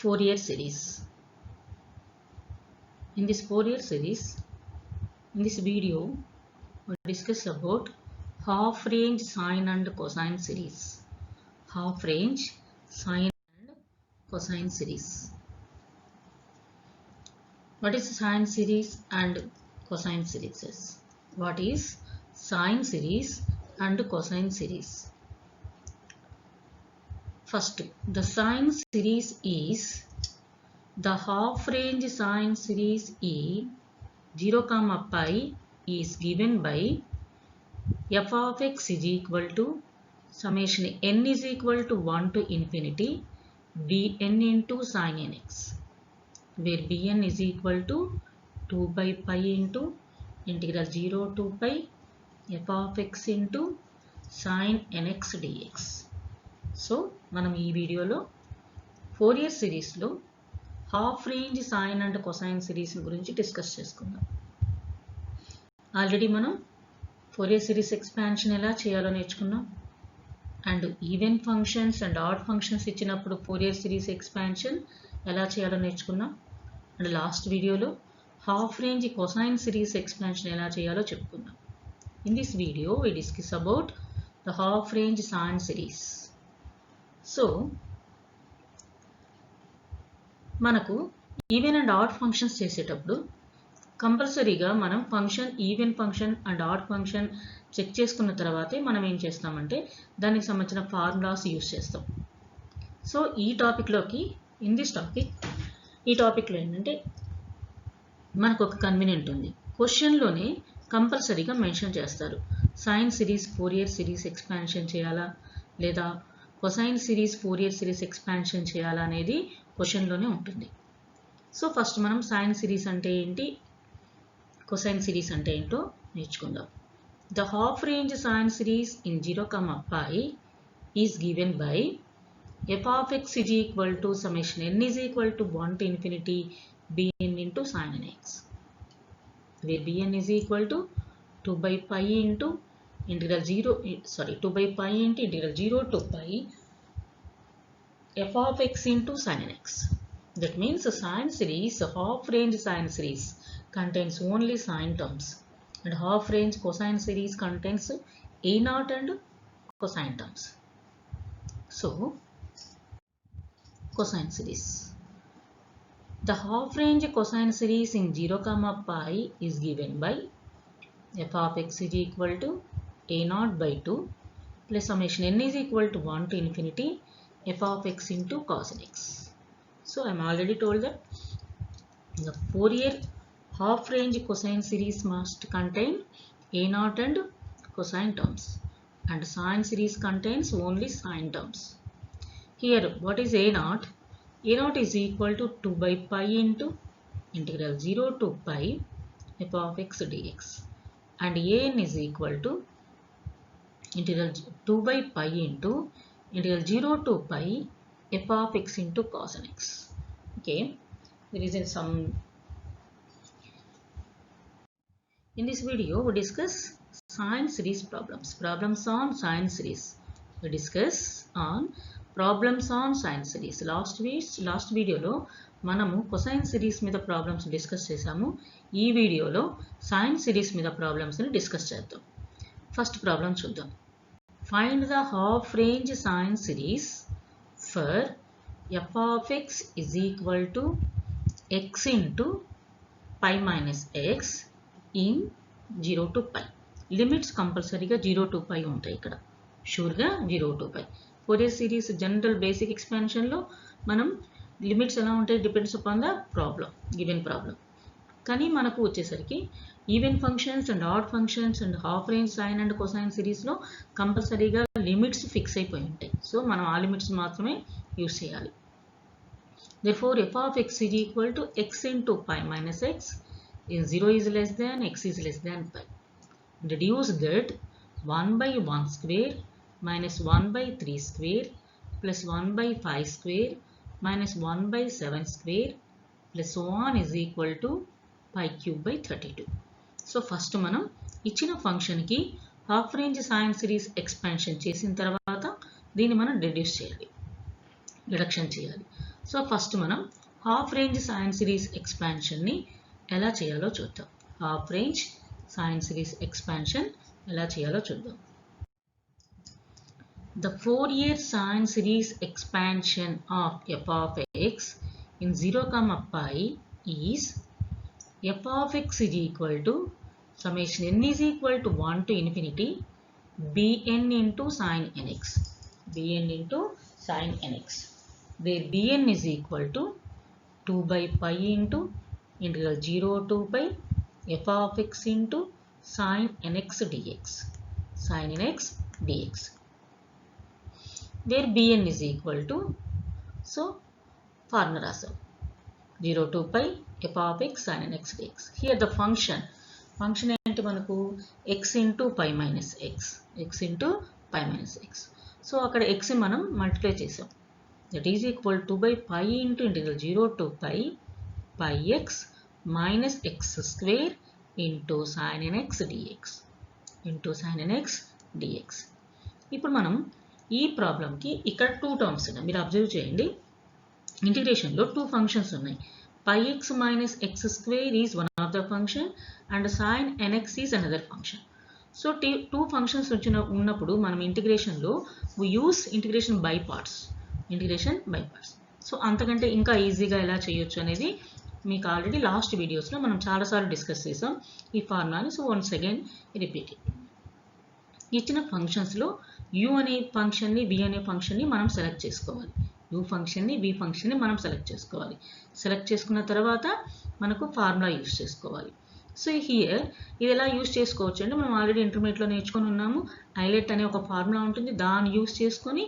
Fourier series. In this Fourier series, in this video, we'll discuss about half-range sine and cosine series. Half-range sine and cosine series. What is sine series and cosine series? What is sine series and cosine series? First, the sine series is the half-range sine series E 0, pi is given by f of x is equal to summation n is equal to 1 to infinity bn into sin nx, where bn is equal to 2 by pi into integral 0 to pi f of x into sin nx dx. So మనం ఈ వీడియోలో Fourier సిరీస్లో half range sine and cosine series గురించి discuss చేసుకుందాం. Already మనం Fourier series expansion ఎలా చేయాలో నేర్చుకున్నాం. And even functions and odd functions ఇచ్చినప్పుడు ఫోరియర్ సిరీస్ ఎక్స్పాన్షన్ ఎలా చేయాలో నేర్చుకున్నాం. అండ్ లాస్ట్ వీడియోలో half range cosine series expansion ఎలా చేయాలో చెప్పుకున్నాం. In this video we discuss about the half range sine series. So మనకు ఈవెన్ అండ్ ఆడ్ ఫంక్షన్స్ చేసేటప్పుడు కంపల్సరీగా మనం function even function and odd function check చేసుకున్న తర్వాతే మనం ఏం చేస్తామంటే దానికి సంబంధించిన ఫార్ములాస్ యూస్ చేస్తాం. సో ఈ టాపిక్లోకి ఈ టాపిక్లో ఏంటంటే మనకు ఒక కన్వీనియంట్ ఉంది. క్వశ్చన్లోనే కంపల్సరీగా మెన్షన్ చేస్తారు sine series Fourier series expansion చేయాలా లేదా cosine series Fourier series expansion చేయాలా అనేది క్వశ్చన్లోనే ఉంటుంది. సో ఫస్ట్ మనం సైన్ సిరీస్ అంటే ఏంటి, కొసైన్ సిరీస్ అంటే ఏంటో నేర్చుకుందాం. The half range sine series in 0, pi is given by f of x is equal to summation n is equal to 1 to infinity bn into sin nx, where bn is equal to 2 by pi into integral 2 by pi into integral 0 to pi f of x into sin nx. That means a sine series, a half range sine series contains only sine terms, and half range cosine series contains a0 and cosine terms. So cosine series, the half range cosine series in 0, pi is given by f of x is equal to a0 by 2 plus summation n is equal to 1 to infinity f of x into cos x. So I am already told that the Fourier half range cosine series must contain a0 and cosine terms, and sine series contains only sine terms. Here what is a0? a0 is equal to 2 by pi into integral 0 to pi f of x dx, and an is equal to integral 2 by pi into integral 0 to pi f of x into cos nx. Okay, there is some. In this video we discuss sine series problems on sine series. We discuss on problems on sine series. Last వీడియోలో మనము cosine series మీద problems discuss చేసాము. ఈ వీడియోలో sine series మీద ప్రాబ్లమ్స్ని discuss చేద్దాం. First problem చూద్దాం. Find the half range sine series for f of x is equal to x into pi minus x in 0 to pi. Limits కంపల్సరీగా 0 to pi ఉంటాయి. ఇక్కడ షూర్గా 0 to pi. Fourier series general basic ఎక్స్పాన్షన్లో మనం limits ఎలా ఉంటాయి depends upon the problem, given problem. కానీ మనకు వచ్చేసరికి even functions and odd functions and half range sine and cosine సిరీస్లో కంపల్సరీగా లిమిట్స్ ఫిక్స్ అయిపోయి ఉంటాయి. సో మనం ఆ లిమిట్స్ మాత్రమే యూస్ చేయాలి. Therefore f of x is equal to x into pi minus x in 0 is less than x is less than pi. Deduce that 1 by 1 square minus 1 by 3 square plus 1 by 5 square minus 1 by 7 square plus so on is equal to pi cube by 32. So first మనం ఇచ్చిన ఫంక్షన్కి half range sine series expansion చేసిన తర్వాత దీన్ని మనం reduce చేయాలి, reduction చేయాలి. So first మనం హాఫ్ రేంజ్ సైన్ సిరీస్ ఎక్స్పాన్షన్ని ఎలా చేయాలో చూద్దాం. Half range sine series expansion ఎలా చేయాలో చూద్దాం. The Fourier sine series expansion of f of x in 0, pi is f of x is equal to summation n is equal to 1 to infinity bn into sin nx. bn into sin nx, where bn is equal to 2 by pi into integral 0 to pi f of x into sin nx dx. sin nx dx. where bn is equal to, so formula రాసాం 0 to pi f of x sin nx dx. Here the function ఏంటి మనకు x into pi minus x, x into pi minus x. So అక్కడ x మనం multiply చేసాం, that is equal to by pi into integral 0 to pi pi x minus x square into sin nx dx, into sin nx dx. ఇప్పుడు మనం ఈ ప్రాబ్లంకి ఇక్కడ 2 terms ఉన్నాయి. మీరు అబ్జర్వ్ చేయండి, ఇంటిగ్రేషన్లో 2 ఫంక్షన్స్ ఉన్నాయి. pi x minus x square is one of the function and sin nx is another function. So 2 functions ఉన్నప్పుడు మనం ఇంటిగ్రేషన్లో we use integration by parts. So అంతకంటే ఇంకా ఈజీగా ఎలా చేయొచ్చు అనేది మీకు ఆల్రెడీ లాస్ట్ వీడియోస్లో మనం చాలాసార్లు డిస్కస్ చేసాం ఈ ఫార్ములాని. So once again repeat. ఇచ్చిన ఫంక్షన్స్లో u అనే ఫంక్షన్ని v అనే ఫంక్షన్ని మనం సెలెక్ట్ చేసుకోవాలి. u ఫంక్షన్ని v ఫంక్షన్ని మనం సెలెక్ట్ చేసుకోవాలి. సెలెక్ట్ చేసుకున్న తర్వాత మనకు ఫార్ములా యూస్ చేసుకోవాలి. సో హియర్ ఇది ఎలా యూస్ చేసుకోవచ్చు అంటే మనం ఆల్రెడీ ఇంటర్మీడియట్లో నేర్చుకొని ఉన్నాము. ఐలెట్ అనే ఒక ఫార్ములా ఉంటుంది, దాన్ని యూస్ చేసుకొని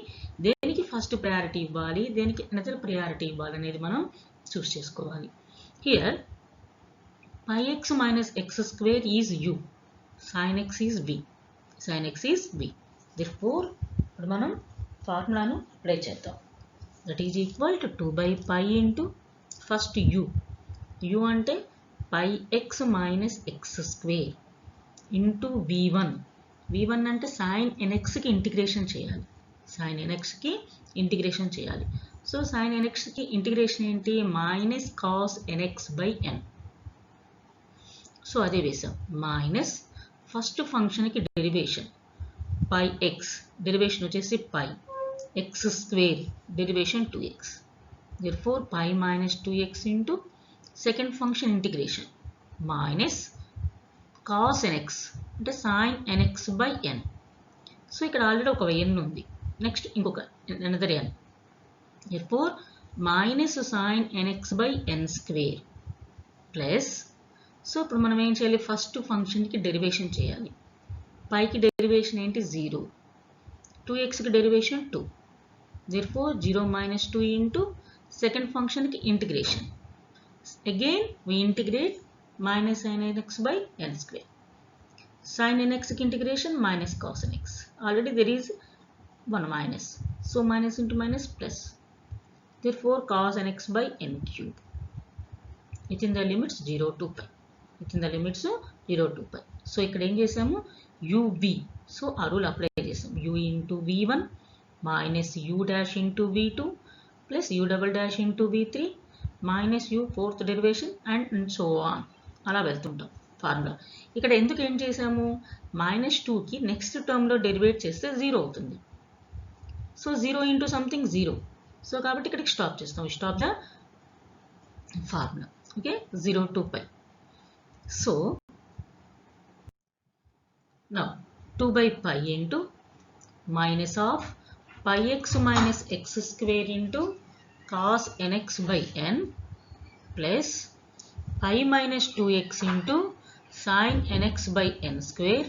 దేనికి ఫస్ట్ ప్రయారిటీ ఇవ్వాలి, దేనికి అనదర్ ప్రయారిటీ ఇవ్వాలి అనేది మనం చూస్ చేసుకోవాలి. Here pi x minus x square is u, sin x is v. sin x is v. Therefore, ఇప్పుడు మనం ఫార్ములాను అప్లై చేద్దాం. That is equal to 2 by pi into first u. u అంటే pi x minus x square into v1. v1 అంటే sin nxకి integration చేయాలి. sin nxకి integration చేయాలి. సో sin nxకి ఇంటిగ్రేషన్ ఏంటి? Minus cos nx by n. So అదే వేసాం. మైనస్ ఫస్ట్ ఫంక్షన్కి డెరివేషన్ pi x, డెరివేషన్ వచ్చేసి pi x square, derivation 2x. therefore pi minus 2x into second function integration minus cos nx అంటే sin nx by n. So ఇక్కడ already ఒక n ఉంది, next ఇంకొక another n. therefore minus sin nx by n square plus, so ఇప్పుడు మనం ఏం చేయాలి? First ఫంక్షన్కి డెరివేషన్ చేయాలి. పైకి డెరివేషన్ ఏంటి? 0. 2xకి derivation 2. therefore 0 minus 2 into second ఫంక్షన్కి integration. Again we integrate minus sin nx by n square. sin nxకి integration minus cos nx. already there is one minus. so minus into minus plus. therefore cos nx by n cube within the limits 0 to pi. within the limits 0 to pi. So ఇక్కడ ఏం చేసాము? uv. So ఆ rule apply చేసాం. u into v1 minus u dash into v2 plus u double dash into v3 minus u fourth derivation and so on అలా వెళ్తుంటాం formula. ఇక్కడ ఎందుకు ఏం చేసాము? -2కి నెక్స్ట్ టర్మ్లో డెరివేట్ చేస్తే 0 అవుతుంది. So 0 into something 0. సో కాబట్టి ఇక్కడికి స్టాప్ చేస్తాం. Stop the formula. Okay, 0 to pi. So now 2 by pi into minus of pi x minus x square into cos nx by n plus pi minus 2x into sin nx by n square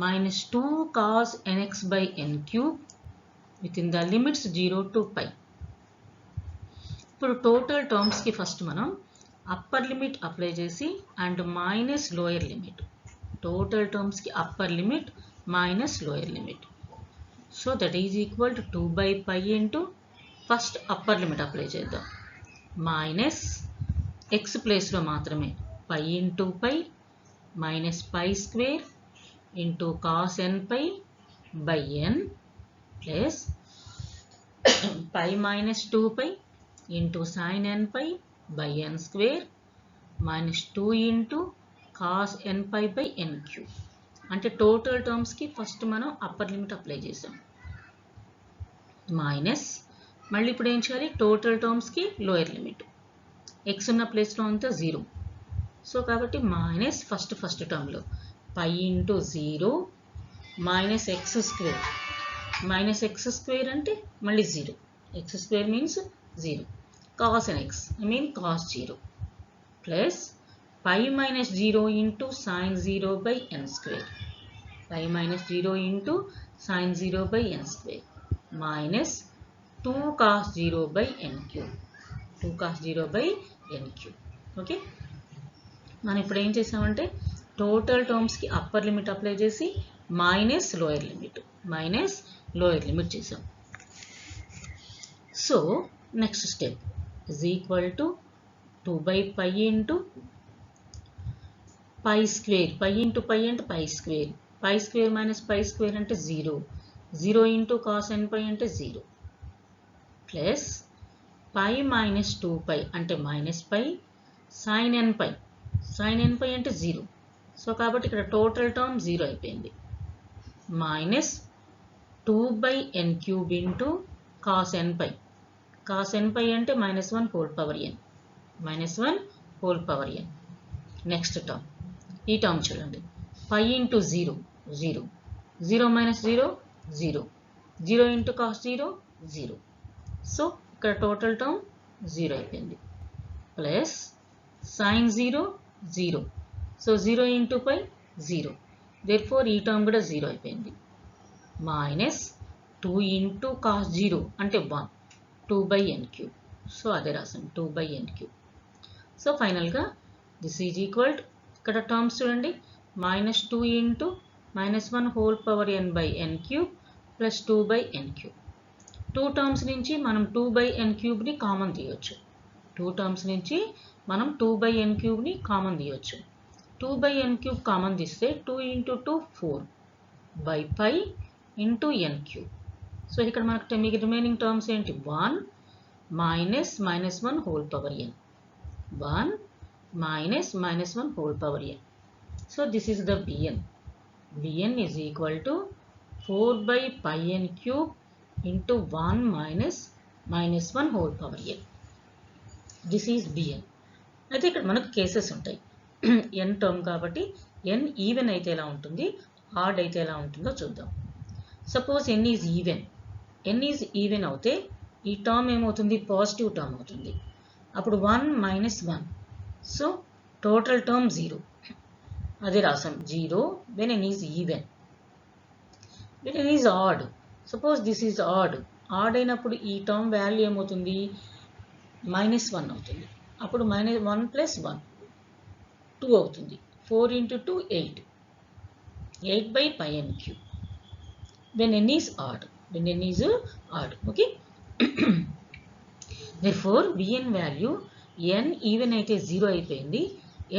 minus 2 cos nx by n cube within the limits 0 to pi. ఇప్పుడు total టర్మ్స్కి first మనం upper limit apply చేసి and minus lower limit. Total టర్మ్స్కి upper limit minus lower limit. So that is equal to 2 by pi into first upper limit apply చేద్దాం. Minus X ప్లేస్లో మాత్రమే pi into pi minus pi square into cos n pi by n plus pi minus 2 pi into sin n pi by n square minus 2 into cos n pi by n cube. అంటే total టర్మ్స్కి first మనం upper limit apply చేసాం. Minus మళ్ళీ ఇప్పుడు ఏం చేయాలి, total టర్మ్స్కి lower limit. X ఉన్న ప్లేస్లో అంతా 0. సో కాబట్టి మైనస్ ఫస్ట్ టర్మ్లో pi into 0 minus x square. Minus x square అంటే మళ్ళీ 0. X square means 0. cos nx I mean cos 0 plus pi minus 0 into sin 0 by n square. Pi minus 0 into sin 0 by n square minus 2 cos 0 by n cube. 2 cos 0 by n cube. Okay, మనం ఇప్పుడు ఏం చేసామంటే total టర్మ్స్కి upper limit apply చేసి minus lower limit చేసాం. So next step is equal to 2 by pi into pi square. Pi into pi అంటే pi square. Pi square minus pi square అంటే 0. 0 into cos n pi అంటే 0. Plus pi minus 2 pi అంటే minus pi sin n pi. Sin n pi అంటే 0. So కాబట్టి ఇక్కడ total term 0 అయిపోయింది. Minus 2 by n cube into cos n pi. cos n pi అంటే minus 1 whole power n. minus 1 whole power n. Next term, ఈ term చూడండి, pi into 0 0. 0 minus 0 0. 0 into cos 0 0. So ఇక్కడ total term 0 అయిపోయింది. Plus sin 0 0. So 0 into pi 0. therefore ఈ term కూడా 0 అయిపోయింది. Minus 2 into cos 0 అంటే 1. 2 by n cube. So అదే రాసాం 2 by n cube. సో ఫైనల్గా దిస్ ఈజ్ ఈక్వల్ టు, ఇక్కడ టర్మ్స్ చూడండి, minus 2 into minus 1 whole power n by n cube plus 2 by n cube. 2 terms నుంచి మనం 2 by n cubeని కామన్ తీయొచ్చు. 2 terms నుంచి మనం 2 by n cubeని కామన్ తీయొచ్చు. 2 by n cube కామన్ తీస్తే 2 into 2 4 by pi into n cube. So ఇక్కడ మనకు మీకు రిమైనింగ్ టర్మ్స్ ఏంటి, 1 minus minus 1 whole power n. 1 minus minus 1 whole power n. So this is the bn. bn is equal to 4 by pi n cube into 1 minus minus 1 whole power n. This is bn. అయితే ఇక్కడ మనకు cases ఉంటాయి. n term కాబట్టి n even అయితే ఎలా ఉంటుంది, add అయితే ఎలా ఉంటుందో చూద్దాం. Suppose n is even. n is even అవుతే ఈ టర్మ్ ఏమవుతుంది, పాజిటివ్ టర్మ్ అవుతుంది. అప్పుడు 1 మైనస్ 1. So total term 0. అదే రాసాం 0 when n is even. when n is odd, suppose this is odd. Odd అయినప్పుడు ఈ టర్మ్ వాల్యూ ఏమవుతుంది, మైనస్ 1 అవుతుంది. అప్పుడు మైనస్ 1 ప్లస్ 1 2 అవుతుంది. 4 into 2 8. 8 by pi n cube. when n is odd. Okay. therefore bn value n even అయితే 0 అయిపోయింది,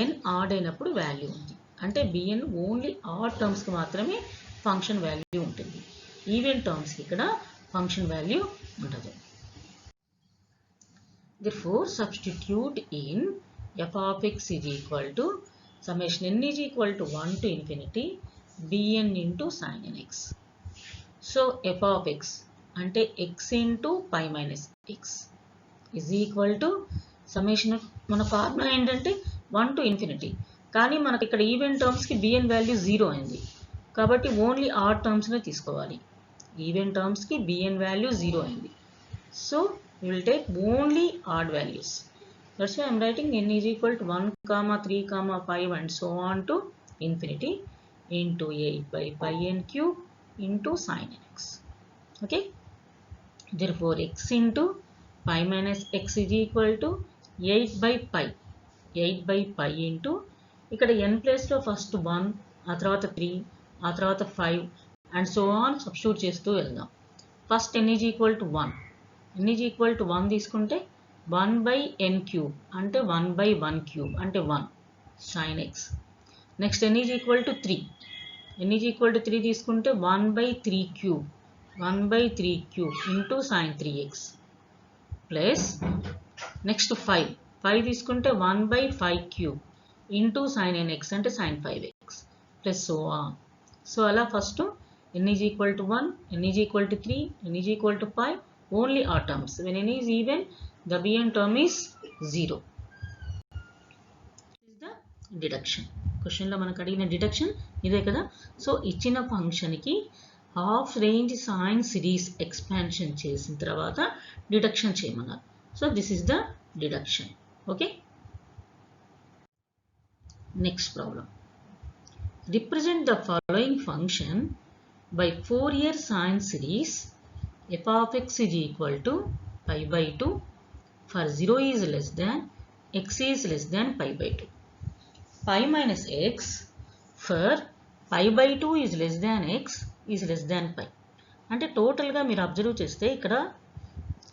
n add అయినప్పుడు value ఉంది. అంటే bn ఓన్లీ ఆడ్ టర్మ్స్కి మాత్రమే ఫంక్షన్ వాల్యూ ఉంటుంది. ఈవెన్ టర్మ్స్కి ఇక్కడ ఫంక్షన్ వాల్యూ ఉండదు. therefore substitute in f of x is equal to summation n is equal to 1 to infinity bn into sin nx. So f of x అంటే x into pi minus x is equal to summation. మన formula ఏంటంటే 1 to infinity. కానీ మనకి ఇక్కడ even టర్మ్స్కి bn value 0 అయింది కాబట్టి only add టర్మ్స్నే తీసుకోవాలి. Even టర్మ్స్కి bn value 0 అయింది. So we will take only odd values. That's why I am writing n is equal to 1, 3, 5 and so on to infinity into 8 by pi n cube into sin nx. Okay. Therefore x into pi minus x is equal to 8 by pi. 8 by pi into ఇక్కడ n ప్లేస్లో first 1, ఆ తర్వాత 3, ఆ తర్వాత 5 and so on substitute చేస్తూ వెళ్దాం. First n is equal to 1. n is equal to 1 తీసుకుంటే 1 by n cube అంటే 1 by 1 cube అంటే 1 sin x. Next n is equal to 3. n is equal to 3 తీసుకుంటే 1 by 3 cube. 1 by 3 cube into sin 3x. Plus next 5 తీసుకుంటే 1/5 cube into sin nx అంటే sin 5x plus so on. So అలా first n is equal to 1, n is equal to 3, n is equal to 5, only odd terms. When n is even, the bn term is 0. This is the deduction. Question లో మనకు అడిగిన deduction ఇదే కదా. So ఇచ్చిన ఫంక్షన్కి half range sine series expansion చేసిన తర్వాత deduction చేయమన్నారు. So this is the deduction. Okay, next problem. Represent the following function by Fourier sine series f of x is equal to pi by 2 for 0 is less than x is less than pi by 2. Pi minus x for pi by 2 is less than x is less than pi. అంటే టోటల్గా మీరు observe చేస్తే ఇక్కడ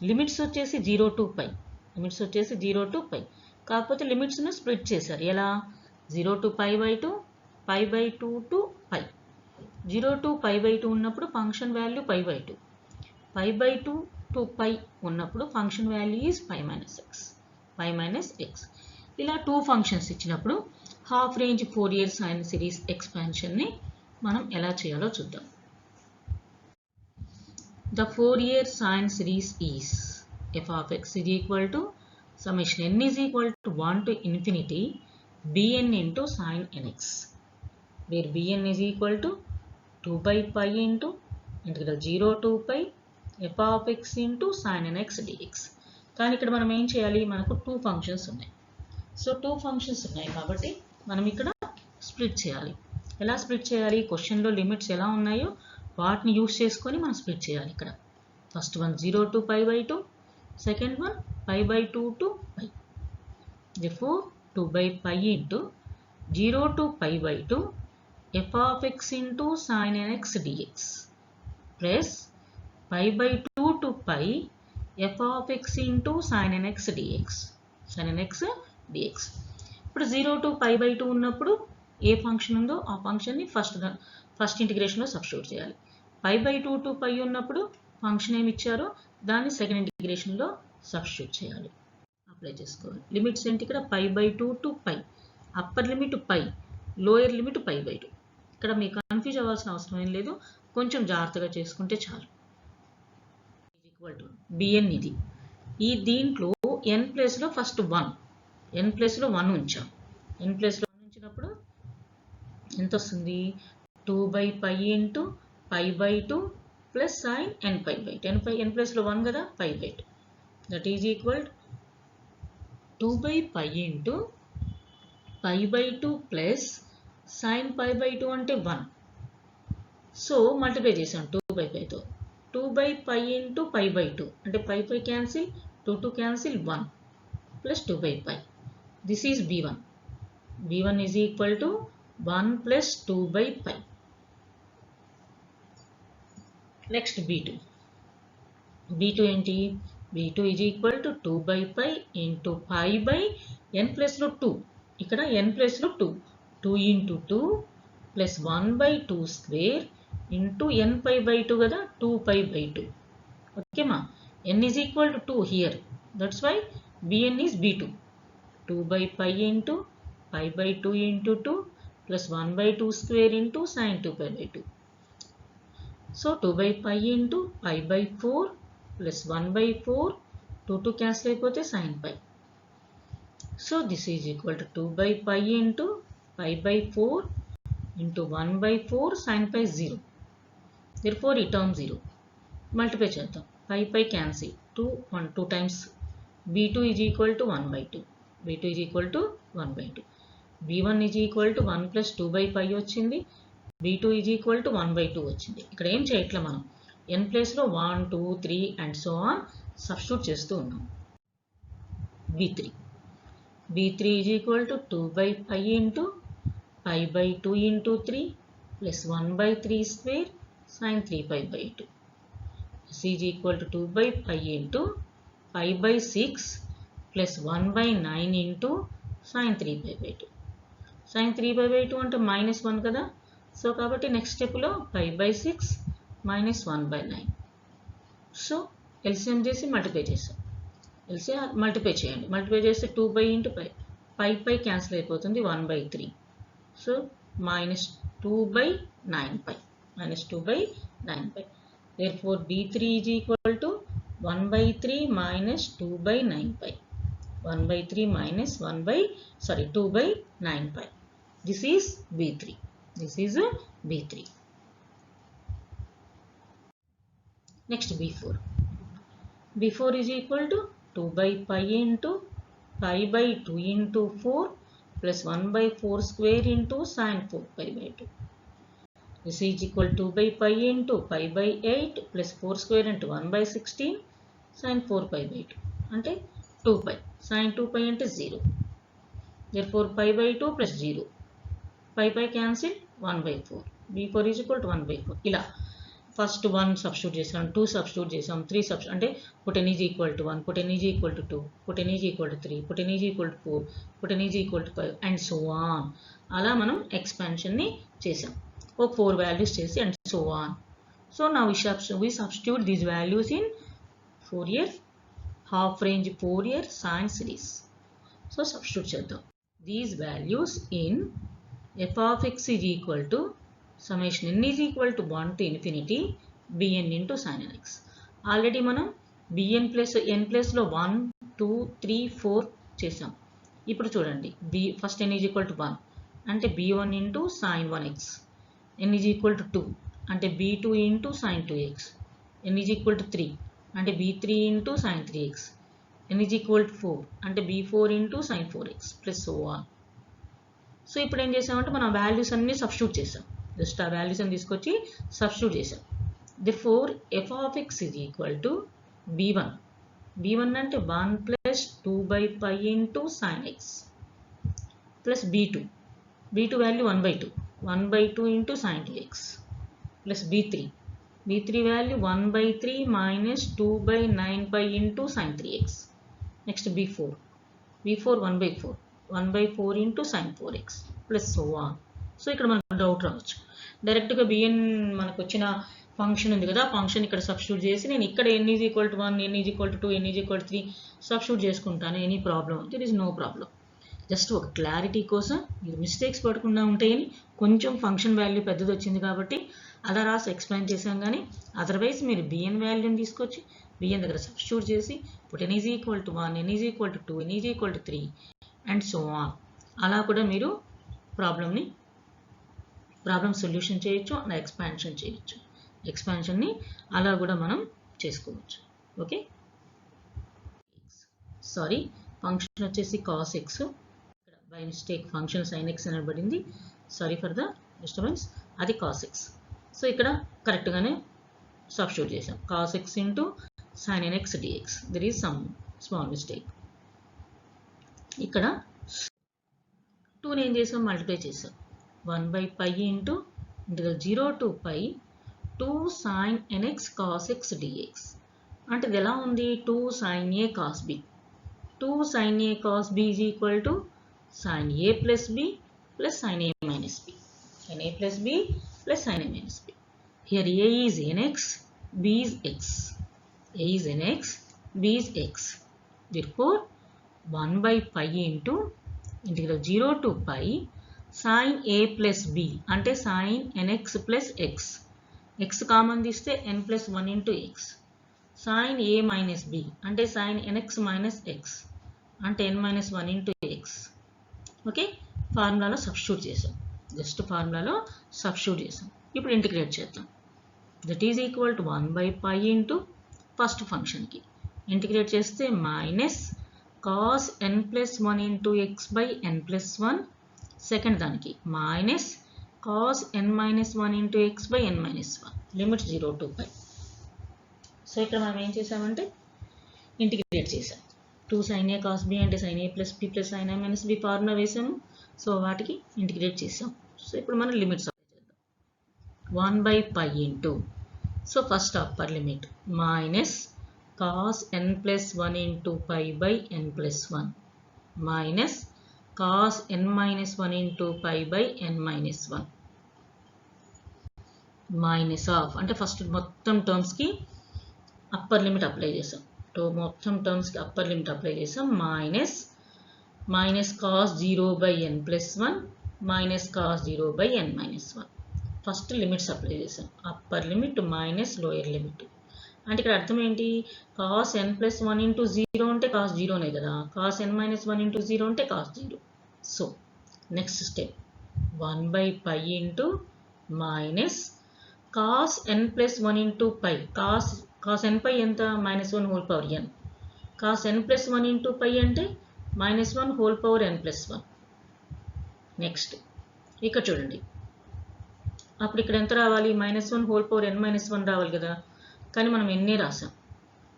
limits వచ్చేసి 0 to pi. Limits వచ్చేసి 0 to pi. కాకపోతే లిమిట్స్ను split చేశారు. ఎలా? 0 to pi by 2, pi by 2 to pi. 0 to pi by 2 ఉన్నప్పుడు function value pi by 2. pi by 2 to pi ఉన్నప్పుడు function value is pi minus x. pi minus x. ఇలా two functions ఇచ్చినప్పుడు half range Fourier sine series ఎక్స్పాన్షన్ని మనం ఎలా చేయాలో చూద్దాం. The Fourier sine series is f of x is equal to summation n is equal to 1 to infinity bn into sin nx, where bn is equal to 2 by pi into integral 0 to pi f of x into sin nx dx. కానీ ఇక్కడ మనం ఏం చేయాలి? మనకు two functions ఉన్నాయి. So two functions ఉన్నాయి కాబట్టి మనం ఇక్కడ స్ప్లిట్ చేయాలి. ఎలా స్ప్లిట్ చేయాలి? క్వశ్చన్లో లిమిట్స్ ఎలా ఉన్నాయో వాటిని యూస్ చేసుకొని మనం స్ప్లిట్ చేయాలి. ఇక్కడ first one 0 to pi by 2, second one pi by 2 to pi. Therefore 2 by pi into 0 to pi by 2 f of x into sin nx dx plus pi by 2 to pi f of x into sin nx dx. sin nx dx. ఇప్పుడు 0 to pi by 2 ఉన్నప్పుడు ఏ function ఉందో ఆ ఫంక్షన్ని first ఇంటిగ్రేషన్లో substitute చేయాలి. pi by 2 to pi ఉన్నప్పుడు function ఏమి ఇచ్చారో దాన్ని సెకండ్ ఇంటిగ్రేషన్లో సబ్స్టిట్యూట్ చేయాలి. అప్లై చేసుకోవాలి. లిమిట్స్ ఏంటి? ఇక్కడ pi by 2 to pi, upper limit pi, lower limit pi by 2. ఇక్కడ మీకు కన్ఫ్యూజ్ అవ్వాల్సిన అవసరం ఏం లేదు, కొంచెం జాగ్రత్తగా చేసుకుంటే చాలు. ఈక్వల్ టు bn ఇది. ఈ దీంట్లో n ప్లేస్లో ఫస్ట్ 1, n ప్లేస్లో 1 ఉంచాం. n ప్లేస్లో 1 ఉంచినప్పుడు ఎంత వస్తుంది? 2 by pi into pi by 2 plus sin n pi by 2. n ప్లేస్లో 1 కదా, pi by 2. That is equal 2 by pi into pi by 2 plus sin pi by 2 అంటే 1. సో మల్టిప్లై చేసాం 2 by pi తో. 2 by pi into pi by 2 అంటే pi cancel, 2 cancel, 1 plus 2 by pi. This is b1. b1 is equal to 1 plus 2 by pi. Next b2. b2 ఏంటి? b2 is equal to 2 by pi into pi by n ప్లస్లో 2. ఇక్కడ n ప్లస్లో 2. 2 into 2 plus 1 by 2 square into n pi by 2 కదా, 2 pi by 2. Okay మా, n is equal to 2 here. That's why bn is b2. 2 by pi into pi by 2 into 2 plus 1 by 2 square into sin 2 pi by 2. So 2 by pi into pi by 4 plus 1 by 4, 2 cancel అయిపోతే sin pi. So this is equal to 2 by pi into pi by 4 into 1 by 4 sin pi 0. Therefore ఈ term 0. Multiply చేద్దాం. pi cancel. 2 times b2 is equal to 1 by 2. b2 is equal to 1 by 2. b1 is equal to 1 plus 2 by pi వచ్చింది. b2 is equal to 1 by 2 వచ్చింది. ఇక్కడ ఏం చేయట్లే మనం, n ప్లేస్లో 1, 2, 3 and so on substitute చేస్తూ ఉన్నాం. b3 is equal to 2 by pi into pi by 2 into 3 plus 1 by 3 square sin 3 pi by 2. This is equal to 2 by pi into pi by 6 plus 1 by 9 into sin 3 pi by 2. sin 3 pi by 2 అంటే -1 కదా. So కాబట్టి next స్టెప్లో pi by 6 minus 1 by 9. So LCM చేసి multiply చేసాం. LCR multiply చేయండి. Multiply చేస్తే 2 into pi పై cancel అయిపోతుంది 1/3. So -2/9π. -2/9π. Therefore B3 is equal to 1/3 minus 2/9π. 1/3 minus 2/9π. This is B3. This is B3. Next B4. B4 is equal to 2/pi into pi by 2 into 4 plus 1/4 square into sin 4π/2. This is equal to 2/pi into pi by 8 plus 4 square into 1/16 sin 4π/2. అంటే 2π. sin 2π అంటే 0. Therefore pi/2 plus 0. Pi cancel 1/4. B4 is equal to 1/4. ఇలా first 1 substitute చేసాం, 2 substitute చేసాం, 3 substitute అంటే put n is equal to 1, put n is equal to 2, put n is equal to 3, put n is equal to 4, put n is equal to 5 and so on. అలా మనం ఎక్స్పాన్షన్ని చేసాం. ఒక 4 values చేసి and so on. So now we substitute these values in Fourier half range Fourier sine series. So substitute చేద్దాం. These values in f of x is equal to summation n is equal to 1 to infinity bn into sin nx. Already మనం bn plus n ప్లస్లో 1, 2, 3, 4 చేసాం. ఇప్పుడు చూడండి first n is equal to 1 అంటే b1 into sin 1x. n is equal to 2 అంటే b2 into sin 2x. n is equal to 3 అంటే b3 into sin 3x. n is equal to 4 అంటే b4 into sin 4x plus so on. So ఇప్పుడు ఏం చేసామంటే మనం values అన్ని substitute చేసాం. Just ఆ వాల్యూస్ అని తీసుకొచ్చి సబ్స్టిట్యూట్ చేసాం. Therefore f of x is equal to b1. b1 అంటే 1 plus 2/pi into sin x plus b2. b2 value 1/2. 1/2 into sin 2x plus b3. b3 value 1/3 minus 2/9π into sin 3x. Next b4. b4 1/4. 1/4 into sin 4x plus so on. So ఇక్కడ మనకు doubt రావచ్చు. డైరెక్ట్గా bn మనకు వచ్చిన function ఉంది కదా, function ఇక్కడ substitute చేసి నేను ఇక్కడ n is equal to 1, n is equal to 2, n is equal to 3 substitute చేసుకుంటాను. Any problem? There is no problem. Just ఒక క్లారిటీ కోసం మీరు మిస్టేక్స్ పడకుండా ఉంటాయని కొంచెం ఫంక్షన్ వాల్యూ పెద్దది వచ్చింది కాబట్టి అలా రాసి ఎక్స్ప్లెయిన్ చేసాం. కానీ అదర్వైజ్ మీరు bn వాల్యూని తీసుకొచ్చి bn దగ్గర సబ్స్టిట్యూట్ చేసి put n is equal to 1, n is equal to 2, n is equal to 3 and so on. అలా కూడా మీరు ప్రాబ్లం సొల్యూషన్ చేయొచ్చు అండ్ ఎక్స్పాన్షన్ చేయొచ్చు. ఎక్స్పాన్షన్ని అలా కూడా మనం చేసుకోవచ్చు. ఓకే, సారీ, ఫంక్షన్ వచ్చేసి cos x. ఇక్కడ by mistake function sin x అనబడింది. Sorry for the disturbance. అది cos x. సో ఇక్కడ కరెక్ట్గానే సబ్స్టిట్యూట్ చేసాం. cos x into sin nx dx. There is some small mistake. ఇక్కడ 2ని ఏం చేసాం? మల్టిప్లై చేసాం. 1/pi into integral 0 to pi 2 sin nx cos x dx. అంటే ఇది ఎలా ఉంది? 2 sin a cos b. 2 sin a cos b is equal to sin a plus b plus sin a minus b. sin a plus b plus sin a minus b. Here a is nx, b is x. a is nx, b is x. Therefore 1/pi into integral 0 to pi sin a plus b అంటే sin nx plus x. x common తీస్తే n plus 1 into x. sin a minus b అంటే sin nx minus x అంటే n minus 1 into x. Okay, ఫార్ములాలో substitute చేసాం. Just ఫార్ములాలో substitute చేసాం. ఇప్పుడు integrate చేద్దాం. That is equal to 1/pi into first ఫంక్షన్కి ఇంటిగ్రేట్ చేస్తే minus cos n plus 1 into x by n plus 1. Second దానికి minus cos n minus 1 into x by n minus 1. Limit 0 to pi. So ఇక్కడ మనం ఏం చేసామంటే integrate చేసాం. 2 sin a cos b అంటే sin a plus b plus sin a minus b formula వేసాము. So వాటికి integrate చేసాం. సో ఇప్పుడు మనం లిమిట్స్ అప్లై చేద్దాం. 1/pi into, so first upper limit minus cos n plus 1 into pi by n plus 1 minus cos n minus 1 into pi by n minus 1 minus of అంటే first మొత్తం టర్మ్స్కి upper limit apply చేసాం. మొత్తం టర్మ్స్కి upper limit apply చేసాం. Minus cos 0 by n plus 1 minus cos 0 by n minus 1. First limits apply చేసాం. Upper limit minus lower limit. అంటే ఇక్కడ అర్థం ఏంటి? కాస్ ఎన్ ప్లస్ 1 ఇంటూ 0 అంటే కాస్ 0నే కదా. కాస్ ఎన్ మైనస్ 1 ఇంటూ 0 అంటే cos 0. So next step 1 by pi into minus cos n plus 1 into pi. Cos n pi ఎంత? Minus 1 whole power n. Cos n plus 1 into pi అంటే minus 1 whole power n plus 1. Next ఇక్కడ చూడండి, అప్పుడు ఇక్కడ ఎంత రావాలి? Minus 1 whole power n minus 1 రావాలి కదా. కానీ మనం ఎన్నే రాసాం.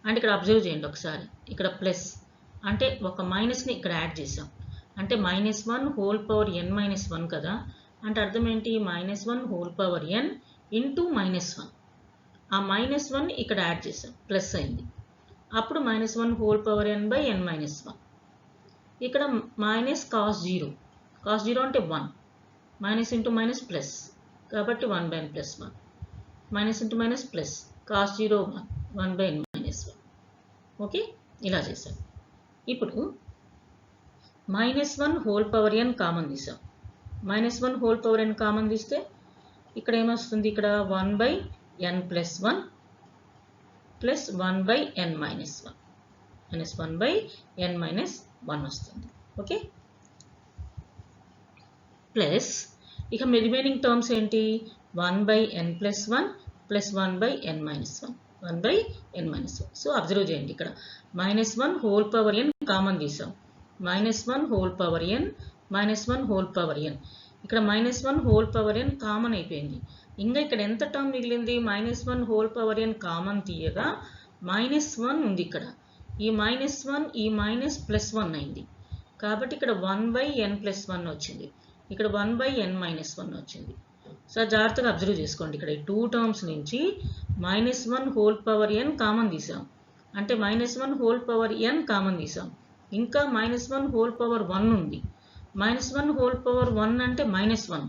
అంటే ఇక్కడ అబ్జర్వ్ చేయండి ఒకసారి, ఇక్కడ ప్లస్ అంటే ఒక మైనస్ని ఇక్కడ యాడ్ చేసాం. అంటే minus 1 whole power n minus 1 కదా. అంటే అర్థం ఏంటి? Minus 1 whole power n into minus 1. ఆ మైనస్ 1 ఇక్కడ యాడ్ చేసాం, ప్లస్ అయింది. అప్పుడు minus 1 whole power n by n minus 1. ఇక్కడ మైనస్ కాస్ 0. కాస్ 0 అంటే 1. మైనస్ ఇంటూ మైనస్ ప్లస్ కాబట్టి 1 by n plus 1. Minus into minus plus cos 0 1 by n minus 1. Okay, ఇలా చేసాం. ఇప్పుడు minus 1 whole power n common తీసాం. Minus 1 whole power n common తీస్తే ఇక్కడ ఏమొస్తుంది? ఇక్కడ 1 by n plus 1 plus 1 by n minus 1 minus 1 by n minus 1 వస్తుంది. Okay, plus ఇక రిమైనింగ్ టర్మ్స్ ఏంటి? 1 by n plus 1 plus 1 by n minus 1 1 by n minus 1. So observe చేయండి, ఇక్కడ minus 1 whole power n common తీసాం. Minus 1 whole power n minus 1 whole power n. ఇక్కడ minus 1 whole power n common అయిపోయింది. ఇంకా ఇక్కడ ఎంత term మిగిలింది? Minus 1 whole power n common తీయగా మైనస్ 1 ఉంది ఇక్కడ. ఈ మైనస్ 1 ఈ మైనస్ ప్లస్ 1 అయింది. కాబట్టి ఇక్కడ 1 బై ఎన్ ప్లస్ 1 వచ్చింది. ఇక్కడ 1 బై ఎన్ మైనస్ 1 వచ్చింది. సో జాగ్రత్తగా అబ్జర్వ్ చేసుకోండి, ఇక్కడ ఈ 2 టర్మ్స్ నుంచి minus 1 whole power n common తీసాం. అంటే minus 1 whole power n common తీసాం. ఇంకా మైనస్ 1 హోల్ పవర్ 1 ఉంది. మైనస్ 1 హోల్ పవర్ 1 అంటే minus 1.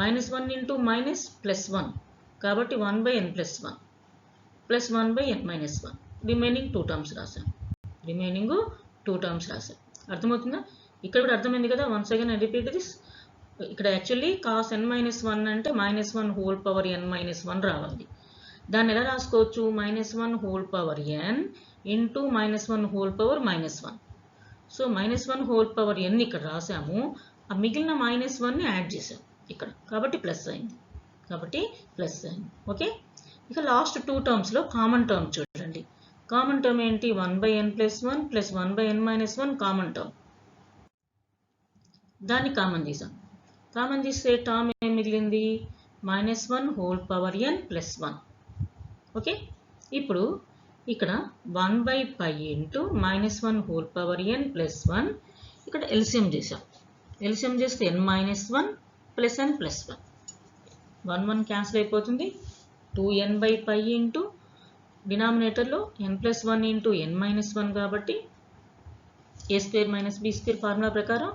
Minus 1 into minus plus 1 కాబట్టి 1 by n plus 1 plus 1 by n minus 1. Remaining 2 terms రాసాం. అర్థమవుతుందా? ఇక్కడ కూడా అర్థమైంది కదా. Once again I repeat this. ఇక్కడ యాక్చువల్లీ కాస్ ఎన్ మైనస్ 1 అంటే minus 1 whole power n minus 1 రావాలి. దాన్ని ఎలా రాసుకోవచ్చు? Minus 1 whole power n into minus 1 whole power minus 1. So minus 1 whole power n ఇక్కడ రాసాము. ఆ మిగిలిన మైనస్ 1ని యాడ్ చేసాం ఇక్కడ, కాబట్టి ప్లస్ అయింది. ఓకే, ఇక లాస్ట్ 2 టర్మ్స్లో కామన్ టర్మ్ చూడండి. కామన్ టర్మ్ ఏంటి? 1 by n plus 1 plus 1 by n minus 1 common term. దాన్ని కామన్ తీసాం. కామన్ తీస్తే టర్మ్ ఏం మిగిలింది? Minus 1 whole power n plus 1. Okay, ఇప్పుడు ఇక్కడ 1 by pi into minus 1 whole power n plus 1. ఇక్కడ ఎల్సిఎం చేసాం. ఎల్సిఎం చేస్తే n minus 1 plus n plus 1. 1 1 cancel అయిపోతుంది. 2n బై పై ఇంటూ డినామినేటర్లో n plus 1 into n minus 1 కాబట్టి a square minus b square formula ప్రకారం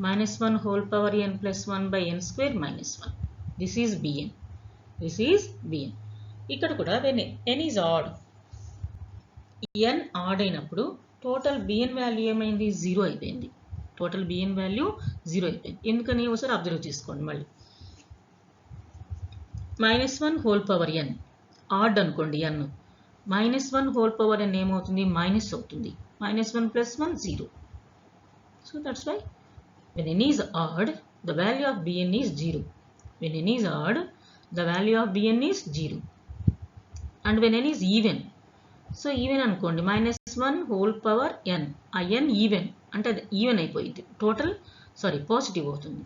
minus 1 whole power n plus 1 by n square minus 1. This is b n. ఇక్కడ కూడా when n is odd, n odd అయినప్పుడు total b n value ఏమైంది? 0 అయిపోయింది. ఎందుకని ఒకసారి observe చేసుకోండి మళ్ళీ. Minus 1 whole power n odd అనుకోండి. N minus 1 whole power n ఏమవుతుంది? మైనస్ అవుతుంది. Minus 1 plus 1 0. So that's why when n is odd the value of bn is 0. When n is odd the value of bn is 0. And when n is even, so even అనుకోండి minus 1 whole power ఎన్. ఆ ఎన్ even అంటే అది even అయిపోయింది. Total positive అవుతుంది.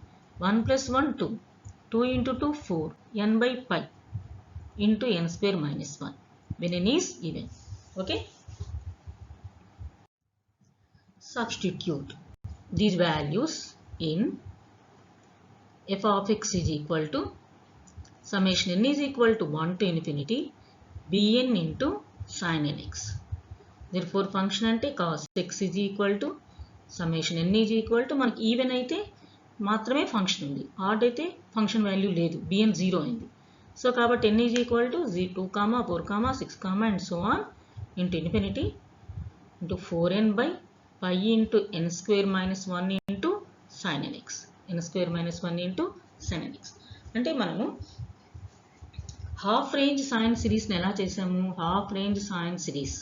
1 plus 1 2. 2 into 2 4 n by pi into n square minus 1 when n is even. Okay, substitute these values in f of x is equal to summation n is equal to 1 to infinity bn into sin nx. Therefore function ante cos x is equal to summation n is equal to మనకి even అయితే మాత్రమే function ఉంది, add అయితే function value లేదు, bn 0 అయింది. So కాబట్టి n is equal to 2, 4, 6 and so on into infinity into 4n by pi into n square minus 1 into sin nx. n square minus 1 into sin nx. అంటే మనము half range sign సిరీస్ని ఎలా చేసాము? Half range sine series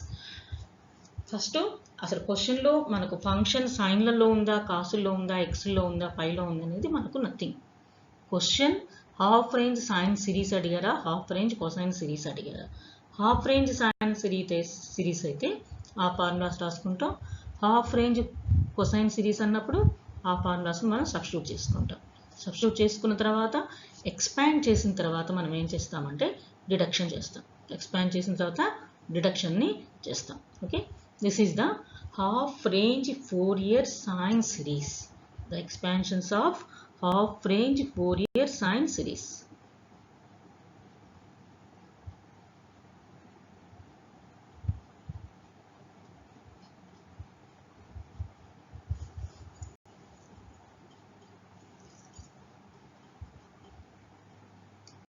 first అసలు క్వశ్చన్లో మనకు function సైన్లలో ఉందా, కాసుల్లో ఉందా, ఎక్స్లో ఉందా, పైలో ఉందా అనేది మనకు nothing. Question half range sine series అడిగారా, హాఫ్ రేంజ్ కొసైన్ సిరీస్ అడిగారా? హాఫ్ రేంజ్ సైన్ సిరీస్ అయితే ఆ ఫార్ములాస్ రాసుకుంటాం. హాఫ్ రేంజ్ కొసైన్ సిరీస్ అన్నప్పుడు ఆ ఫార్ములాస్ని మనం సబ్స్టిట్యూట్ చేసుకుంటాం. సబ్స్టిట్యూట్ చేసుకున్న తర్వాత ఎక్స్పాండ్ చేసిన తర్వాత మనం ఏం చేస్తామంటే డిడక్షన్ చేస్తాం. ఎక్స్పాండ్ చేసిన తర్వాత డిడక్షన్ని చేస్తాం. Okay, this is the half range Fourier sine series. The expansions of half range Fourier sine series.